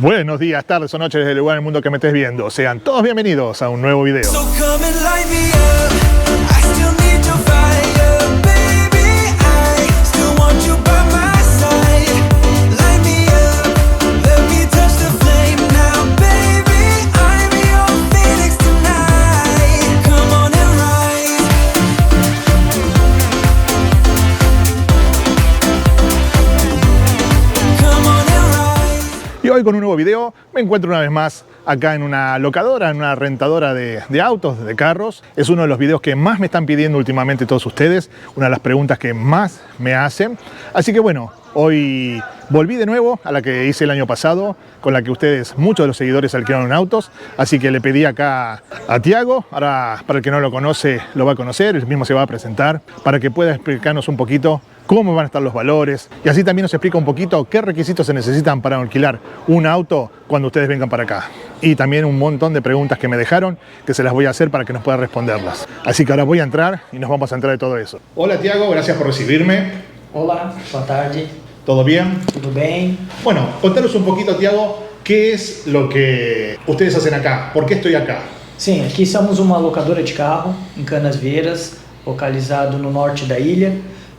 Buenos días, tardes o noches desde el lugar del mundo que me estés viendo. Sean todos bienvenidos a un nuevo video. Y hoy con un nuevo video me encuentro una vez más acá en una locadora, en una rentadora de autos, de carros. Es uno de los videos que más me están pidiendo últimamente todos ustedes, una de las preguntas que más me hacen. Así que bueno, hoy volví de nuevo a la que hice el año pasado, con la que ustedes, muchos de los seguidores alquilaron autos. Así que le pedí acá a Tiago, ahora para el que no lo conoce lo va a conocer, él mismo se va a presentar, para que pueda explicarnos un poquito cómo van a estar los valores y así también nos explica un poquito qué requisitos se necesitan para alquilar un auto cuando ustedes vengan para acá. Y también un montón de preguntas que me dejaron que se las voy a hacer para que nos pueda responderlas. Así que ahora voy a entrar y nos vamos a entrar de todo eso. Hola Tiago, gracias por recibirme. Olá, boa tarde. ¿Todo bien? Tudo bem? Bueno, contanos un poquito, Tiago, qué es lo que ustedes hacen acá. ¿Por qué estoy acá? Sim, aqui somos uma locadora de carro em Canasvieiras, localizado no norte da ilha.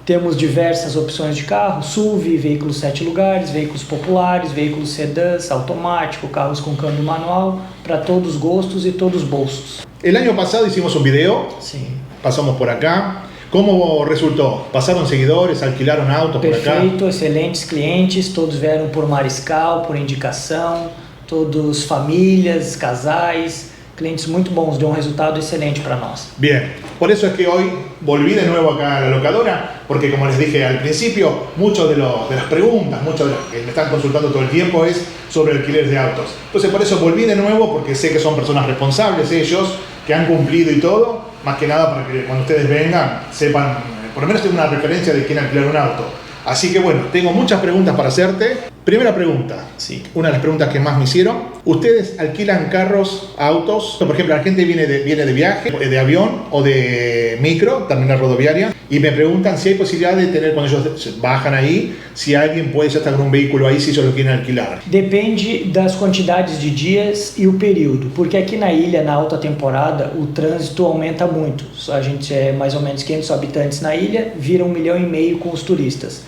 Temos diversas opções de carro, SUV, veículos 7 lugares, veículos populares, veículos sedãs, automático, carros com câmbio manual, para todos os gostos e todos os bolsos. El año pasado hicimos un video, Sim. pasamos por acá. ¿Cómo resultó? ¿Pasaron seguidores, alquilaron autos por acá? Perfeito, excelentes clientes, todos vieram por mariscal, por indicação, todos famílias, casais, clientes muito bons, deu um resultado excelente para nós. Bien, por eso es que hoy volví de nuevo acá a la locadora, porque como les dije al principio, muchas de las preguntas, muchos de los que me están consultando todo el tiempo es sobre alquiler de autos. Entonces por eso volví de nuevo, porque sé que son personas responsables ellos, que han cumplido y todo, más que nada para que cuando ustedes vengan sepan, por lo menos tengan una referencia de quién alquilar un auto. Así que bueno, tengo muchas preguntas para hacerte. Primera pregunta, Sí. una de las preguntas que más me hicieron. ¿Ustedes alquilan carros, autos? Por ejemplo, la gente viene de viaje, de avión o de micro, terminal rodoviaria, y me preguntan si hay posibilidad de tener, cuando ellos bajan ahí, si alguien puede ya estar con un vehículo ahí si ellos lo quieren alquilar. Depende das quantidades de dias e o período, porque aqui na ilha, na alta temporada, o trânsito aumenta muito. A gente é mais ou menos 500 habitantes na ilha, vira 1,5 milhão com os turistas.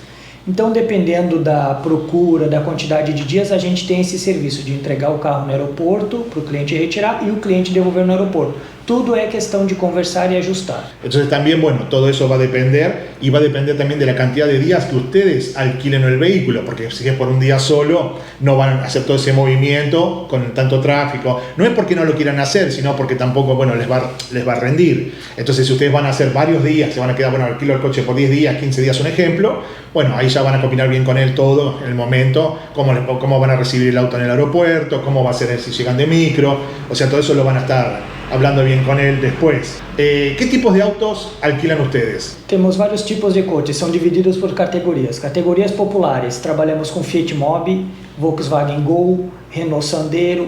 Então, dependendo da procura, da quantidade de dias, a gente tem esse serviço de entregar o carro no aeroporto para o cliente retirar e o cliente devolver no aeroporto. Tudo é questão de conversar y ajustar. Entonces también, bueno, todo eso va a depender y va a depender también de la cantidad de días que ustedes alquilen el vehículo, porque si es por un día solo, no van a hacer todo ese movimiento con tanto tráfico. No es porque no lo quieran hacer, sino porque tampoco, bueno, les va a rendir. Entonces, si ustedes van a hacer varios días, se van a quedar, bueno, alquilo el coche por 10 días, 15 días, un ejemplo, bueno, ahí ya van a combinar bien con él todo en el momento, cómo van a recibir el auto en el aeropuerto, cómo va a ser si llegan de micro, o sea, todo eso lo van a estar hablando bien con él después. ¿Qué tipos de autos alquilan ustedes? Temos vários tipos de coches, são divididos por categorias. Categorias populares, trabalhamos com Fiat Mobi, Volkswagen Gol, Renault Sandero,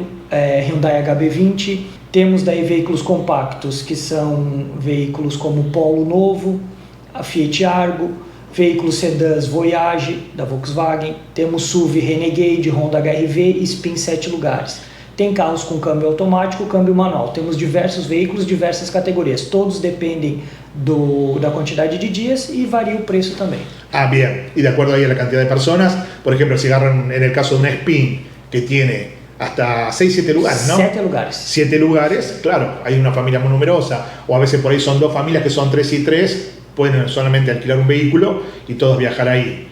Hyundai HB20. Temos daí veículos compactos, que são veículos como Polo Novo, a Fiat Argo, veículos sedãs Voyage, da Volkswagen. Temos SUV Renegade, Honda HR-V e Spin 7 lugares. Tem carros com câmbio automático, câmbio manual. Temos diversos veículos, diversas categorias. Todos dependem da quantidade de dias y varía el precio también. Ah, bien. Y de acuerdo ahí a la cantidad de personas, por ejemplo, si agarran en el caso de una Spin que tiene hasta 6-7 lugares, ¿no? 7 lugares. 7 lugares, claro, hay una familia muy numerosa, o a veces por ahí son 2 familias que son 3 y 3, pueden solamente alquilar un vehículo y todos viajar ahí.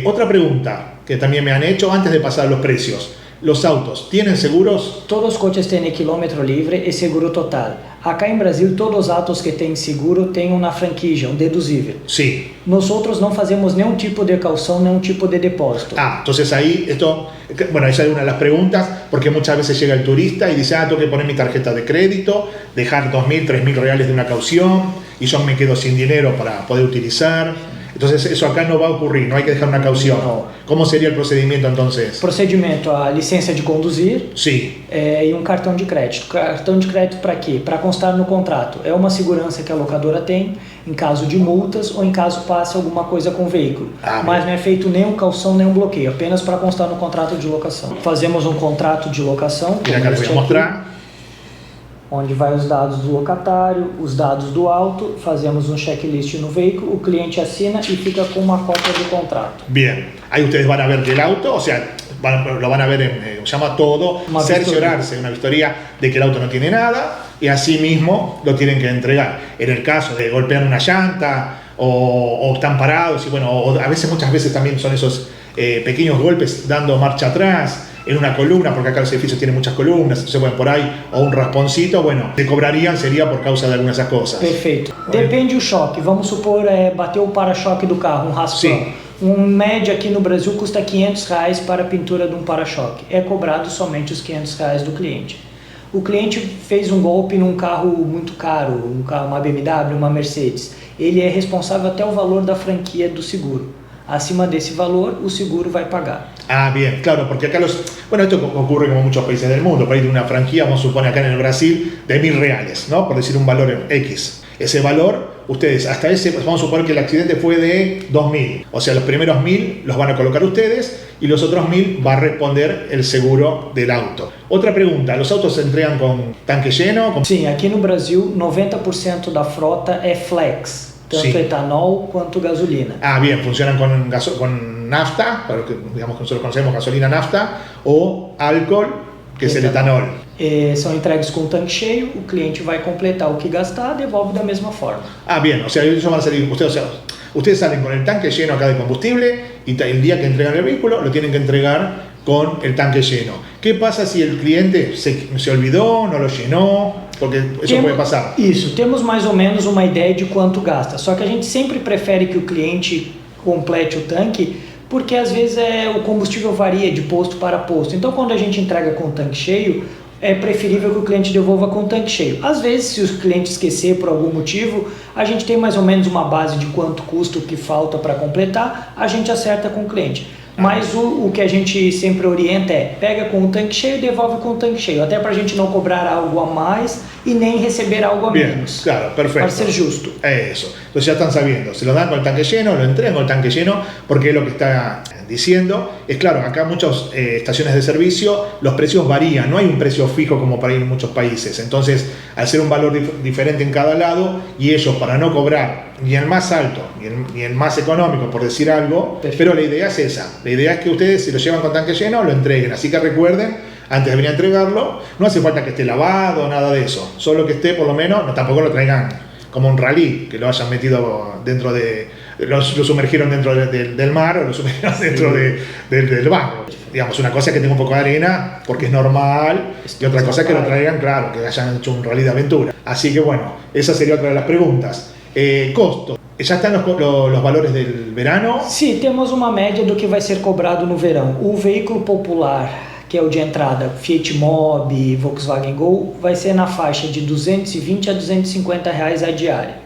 Otra pregunta que también me han hecho antes de pasar a los precios. ¿Los autos tienen seguros? Todos os coches têm quilômetro livre e seguro total. Acá em Brasil, todos os autos que têm seguro têm uma franquia, um deduzível. Sí. Nós outros não fazemos nenhum tipo de caução, nenhum tipo de depósito. Ah, entonces ahí bueno, esa es una de las preguntas, porque muchas veces llega el turista y dice, tengo que poner mi tarjeta de crédito, dejar 2.000, 3.000 reales de una caución y yo me quedo sin dinero para poder utilizar. Entonces eso acá no va a ocurrir, no hay que dejar una caución. No. ¿Cómo sería el procedimiento entonces? Procedimento, a licença de conduzir Sí. e um cartão de crédito. Cartão de crédito para quê? Para constar no contrato. É uma segurança que a locadora tem em caso de multas ou em caso passe alguma coisa com o veículo. Mas não é feito nenhum calção, nenhum bloqueio, apenas para constar no contrato de locação. Fazemos um contrato de locação, Mira, acá les voy a mostrar. onde vai os dados do locatário, os dados do auto, fazemos um checklist no veículo, o cliente assina e fica com uma cópia do contrato. Bien, ahí ustedes van a ver que el auto, o sea, lo van a ver en, se llama todo, cerciorarse, una vistoría de que el auto no tiene nada y así mismo lo tienen que entregar. En el caso de golpear una llanta o están parados, y bueno, o a veces, muchas veces también son esos pequeños golpes dando marcha atrás en una columna, porque acá los edificios tienen muchas columnas, entonces bueno, por ahí, o un rasponcito, bueno, te cobrarían, sería por causa de algunas de esas cosas. Perfeito. Depende do choque. Vamos supor, bateu o para-choque do carro, um raspão. Sim. Média aqui no Brasil custa R$500 para a pintura de um para-choque. É cobrado somente os R$500 do cliente. O cliente fez um golpe num carro muito caro, uma BMW, uma Mercedes. Ele é responsável até o valor da franquia do seguro. Acima desse valor, o seguro vai pagar. Ah, bien, claro, porque acá bueno, esto ocurre como en muchos países del mundo, por ahí de una franquía, vamos a suponer acá en el Brasil, de $1.000, ¿no? Por decir un valor X. Ese valor, ustedes, hasta ese, vamos a suponer que el accidente fue de 2.000. O sea, los primeros 1.000 los van a colocar ustedes y los otros 1.000 va a responder el seguro del auto. Otra pregunta, ¿los autos se entregan con tanque lleno? Sim, aqui no Brasil, 90% da frota é flex. Tanto Sí. etanol quanto gasolina. Ah, bien, funcionan con nafta, para lo que digamos que nosotros conocemos gasolina nafta, o alcohol, que es el etanol. São entregues com o tanque cheio, o cliente vai completar o que gastar, devolve da mesma forma. Ah, bien, o sea, ellos van a salir, ustedes salen con el tanque lleno acá de combustible y el día que entregan el vehículo lo tienen que entregar con el tanque lleno. ¿Qué pasa si el cliente se olvidó, no lo llenó? Porque eso puede pasar. Isso, temos mais ou menos uma ideia de quanto gasta, só que a gente sempre prefere que o cliente complete o tanque, porque às vezes o combustível varia de posto para posto. Então, quando a gente entrega com o tanque cheio, é preferível que o cliente devolva com o tanque cheio. Às vezes, se o cliente esquecer por algum motivo, a gente tem mais ou menos uma base de quanto custa o que falta para completar, a gente acerta com o cliente. Mas o que a gente sempre orienta é, pega com o tanque cheio e devolve com o tanque cheio, até para a gente não cobrar algo a mais y nem receber algo a Bien, menos. claro, perfecto. Para ser justo. Eso. Entonces ya están sabiendo, se lo dan con el tanque lleno, lo entregan con el tanque lleno, porque lo que está diciendo es, claro, acá muchas estaciones de servicio, los precios varían, no hay un precio fijo como para ir en muchos países. Entonces, al ser un valor diferente en cada lado, y ellos para no cobrar ni el más alto ni el más económico, por decir algo, pero la idea es esa. La idea es que ustedes, si lo llevan con tanque lleno, lo entreguen. Así que recuerden, antes de venir a entregarlo, no hace falta que esté lavado, nada de eso. Solo que esté, por lo menos, no, tampoco lo traigan como un rally, que lo hayan metido dentro de... Lo sumergieron dentro del mar o lo sumergieron dentro del barro. Digamos, una cosa es que tenga un poco de arena, porque es normal, y otra cosa es que lo traigan, claro, que hayan hecho un rally de aventura. Así que bueno, esa sería otra de las preguntas. Costo. Já estão os valores do verano? Sim, temos uma média do que vai ser cobrado no verão. O veículo popular, que é o de entrada, Fiat Mobi, Volkswagen Gol, vai ser na faixa de R$220 a R$250 a diária.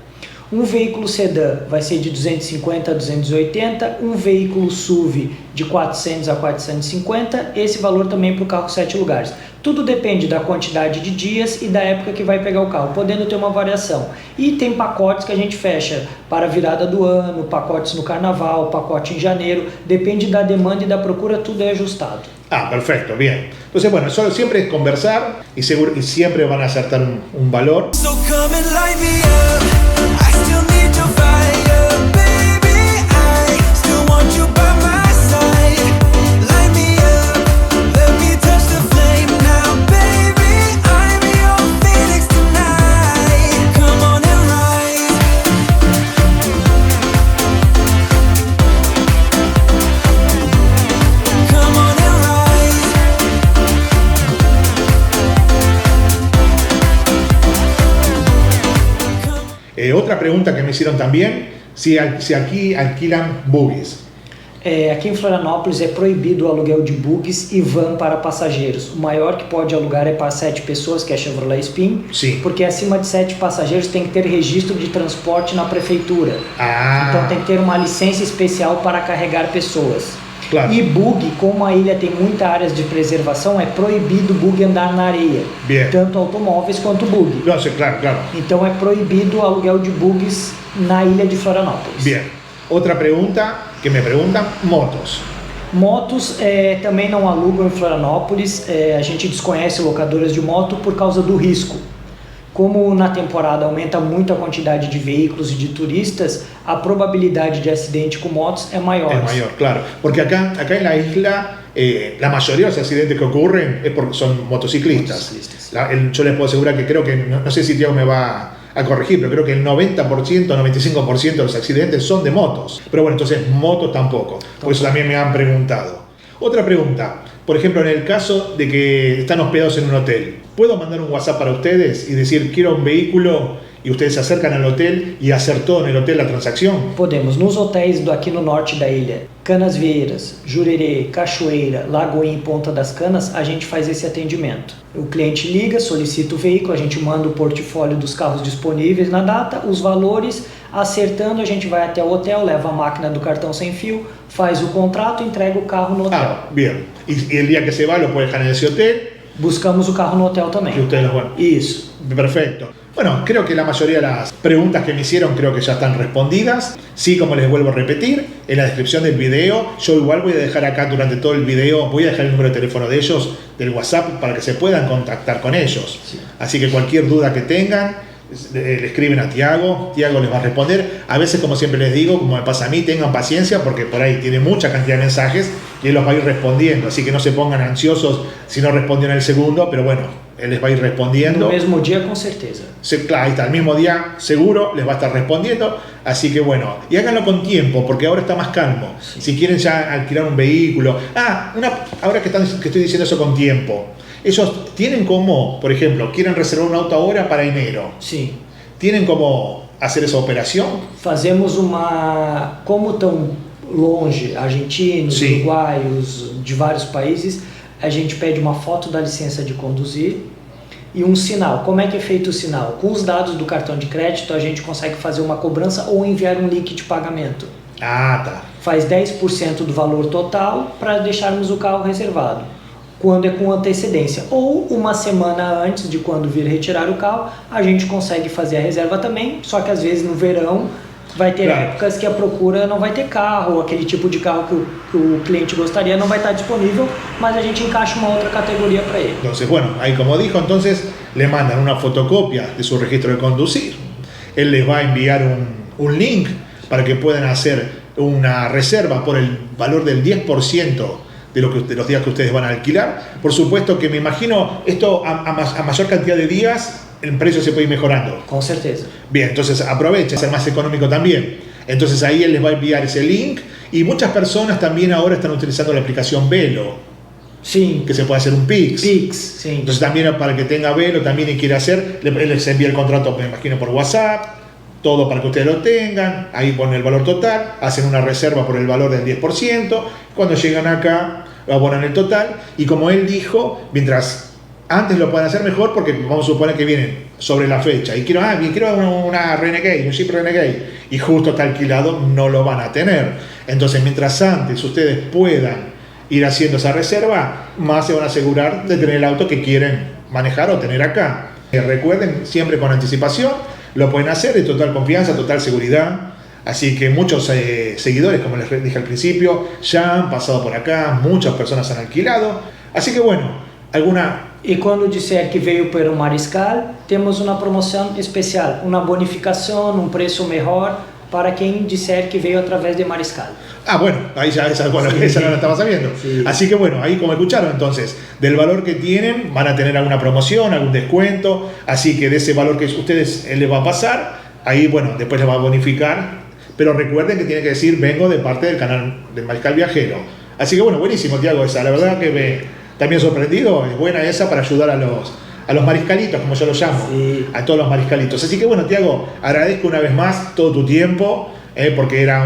Um veículo sedã vai ser de 250 a 280, um veículo SUV de 400 a 450, esse valor também para o carro 7 lugares. Tudo depende da quantidade de dias e da época que vai pegar o carro, podendo ter uma variação. E tem pacotes que a gente fecha para a virada do ano, pacotes no carnaval, pacote em janeiro, depende da demanda e da procura, tudo é ajustado. Ah, perfecto, bien. Entonces, bueno, solo siempre es conversar y siempre van a acertar un valor. So come and light me up. I still need your fire, baby. I still want you by my side. Light me up, let me touch the flame now, baby. I'm your phoenix tonight. Come on and rise. Come on and rise. Otra pregunta que me hicieron también, si aquí alquilan buggies. Aqui em Florianópolis é proibido o aluguel de bugs e van para passageiros. O maior que pode alugar é para 7 pessoas, que é a Chevrolet Spin, Sim. porque acima de 7 passageiros tem que ter registro de transporte na prefeitura. Ah, Então tem que ter uma licença especial para carregar pessoas. Claro. E bug, como a ilha tem muitas áreas de preservação, é proibido o bug andar na areia. Bien. Tanto automóveis quanto bug. no sé, claro, claro. Então é proibido o aluguel de bugs na ilha de Florianópolis. Bien. Otra pregunta que me preguntan, motos. Motos também não alugam em Florianópolis. A gente desconhece locadoras de moto por causa do risco. Como na temporada aumenta muito a quantidade de veículos e de turistas, a probabilidade de acidente com motos é maior. Es mayor, claro. Porque acá en la isla, la mayoría de los accidentes que ocurren es porque son motociclistas. Motociclistas. Yo les puedo asegurar que creo que, no sé si Tiago me va a corregir, pero creo que el 90%, 95% de los accidentes son de motos. Pero bueno, entonces motos tampoco. Por eso también me han preguntado. Otra pregunta, por ejemplo, en el caso de que están hospedados en un hotel, ¿puedo mandar un WhatsApp para ustedes y decir quiero un vehículo y ustedes se acercan al hotel y hacer todo en el hotel la transacción? Podemos, nos hotéis aqui no norte da ilha, Canasvieiras, Jurerê, Cachoeira, Lagoinha e Ponta das Canas, a gente faz esse atendimento. O cliente liga, solicita o veículo, a gente manda o portfólio dos carros disponíveis na data, os valores, acertando, a gente vai até o hotel, leva a máquina do cartão sem fio, faz o contrato e entrega o carro no hotel. Ah, bien. Y el día que se va lo puede dejar en ese hotel Buscamos o carro no hotel y também. ustedes lo van. Isso. Perfecto. Bueno, creo que la mayoría de las preguntas que me hicieron creo que ya están respondidas. Sí, como les vuelvo a repetir, en la descripción del video, yo igual voy a dejar acá durante todo el video, voy a dejar el número de teléfono de ellos, del WhatsApp, para que se puedan contactar con ellos. Sí. Así que cualquier duda que tengan, le escriben a Tiago les va a responder. A veces, como siempre les digo, como me pasa a mí, tengan paciencia porque por ahí tiene mucha cantidad de mensajes y él los va a ir respondiendo. Así que no se pongan ansiosos si no responden el segundo, pero bueno, él les va a ir respondiendo. No mesmo dia, com certeza. Claro, ahí está, el mismo día seguro les va a estar respondiendo, así que bueno, y háganlo con tiempo porque ahora está más calmo. Sí. Si quieren ya alquilar un vehículo, ahora que estoy diciendo eso con tiempo, ellos tienen como, por ejemplo, quieren reservar un auto ahora para enero, Sim. tienen como hacer esa operación. Fazemos uma... Como estão longe, argentinos, Sim. uruguaios, de vários países, a gente pede uma foto da licença de conduzir e um sinal. Como é que é feito o sinal? Com os dados do cartão de crédito, a gente consegue fazer uma cobrança ou enviar um link de pagamento. Ah, tá. Faz 10% do valor total para deixarmos o carro reservado. Quando é com antecedência ou uma semana antes de quando vir retirar o carro, a gente consegue fazer a reserva também, só que às vezes no verão vai ter Claro. épocas que a procura não vai ter carro, aquele tipo de carro que o cliente gostaria não vai estar disponível, mas a gente encaixa uma outra categoria para ele. Entonces, bueno, ahí como dijo, entonces le mandan una fotocopia de su registro de conducir. Él les va a enviar un link para que puedan hacer una reserva por el valor del 10% de los días que ustedes van a alquilar. Por supuesto que me imagino esto a mayor cantidad de días, el precio se puede ir mejorando. Com certeza. Bien, entonces aprovechen, ser más económico también. Entonces ahí él les va a enviar ese link y muchas personas también ahora están utilizando la aplicación Velo, Sim. que se puede hacer un Pix. Pix, sim. Entonces también para el que tenga Velo también y quiere hacer, él les envía el contrato, me imagino, por WhatsApp, todo para que ustedes lo tengan, ahí ponen el valor total, hacen una reserva por el valor del 10%, cuando llegan acá abonan el total y como él dijo, mientras antes lo pueden hacer mejor porque vamos a suponer que vienen sobre la fecha y quiero una Renegade, un Jeep Renegade y justo está alquilado, no lo van a tener. Entonces mientras antes ustedes puedan ir haciendo esa reserva, más se van a asegurar de tener el auto que quieren manejar o tener acá. Recuerden, siempre con anticipación, lo pueden hacer de total confianza, total seguridad. Así que muchos seguidores, como les dije al principio, ya han pasado por acá, muchas personas han alquilado. Así que bueno, alguna... E quando disser que veio pelo Mariscal, temos uma promoção especial, uma bonificação, preço melhor para quem disser que veio através de Mariscal. Ah, bueno, ahí ya esa no la estaba sabiendo. Sí. Así que bueno, ahí como escucharon, entonces, del valor que tienen, van a tener alguna promoción, algún descuento. Así que de ese valor que ustedes les va a pasar, ahí bueno, después les va a bonificar. Pero recuerden que tiene que decir, vengo de parte del canal del Mariscal Viajero. Así que bueno, buenísimo, Tiago, esa. La verdad que me también sorprendido, es buena esa para ayudar a los mariscalitos, como yo los llamo, Sí. a todos los mariscalitos. Así que bueno, Tiago, agradezco una vez más todo tu tiempo, porque era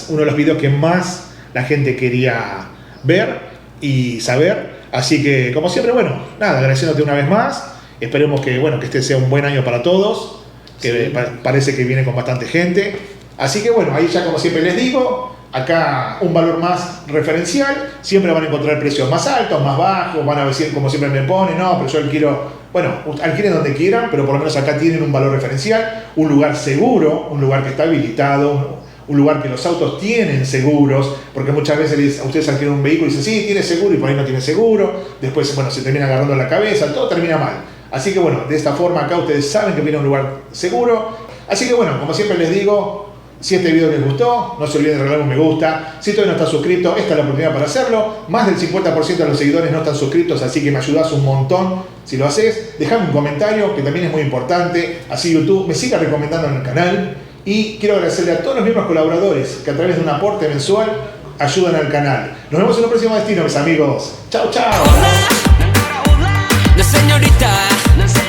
uno de los videos que más la gente quería ver y saber. Así que, como siempre, bueno, nada, agradeciéndote una vez más. Esperemos que, bueno, que este sea un buen año para todos, que Sí. parece que viene con bastante gente. Así que, bueno, ahí ya como siempre les digo, acá un valor más referencial, siempre van a encontrar precios más altos, más bajos, van a decir como siempre me ponen, no, pero yo quiero, bueno, alquilen donde quieran, pero por lo menos acá tienen un valor referencial, un lugar seguro, un lugar que está habilitado, un lugar que los autos tienen seguros, porque muchas veces ustedes alquilan un vehículo y dicen, sí, tiene seguro, y por ahí no tiene seguro, después, bueno, se termina agarrando la cabeza, todo termina mal. Así que, bueno, de esta forma acá ustedes saben que viene a un lugar seguro. Así que, bueno, como siempre les digo, si este video les gustó, no se olviden de regalar un me gusta. Si todavía no estás suscrito, esta es la oportunidad para hacerlo. Más del 50% de los seguidores no están suscritos, así que me ayudás un montón si lo haces. Dejame un comentario, que también es muy importante. Así YouTube me siga recomendando en el canal. Y quiero agradecerle a todos los miembros colaboradores que a través de un aporte mensual ayudan al canal. Nos vemos en un próximo destino, mis amigos. Chao, chao. Hola, señorita.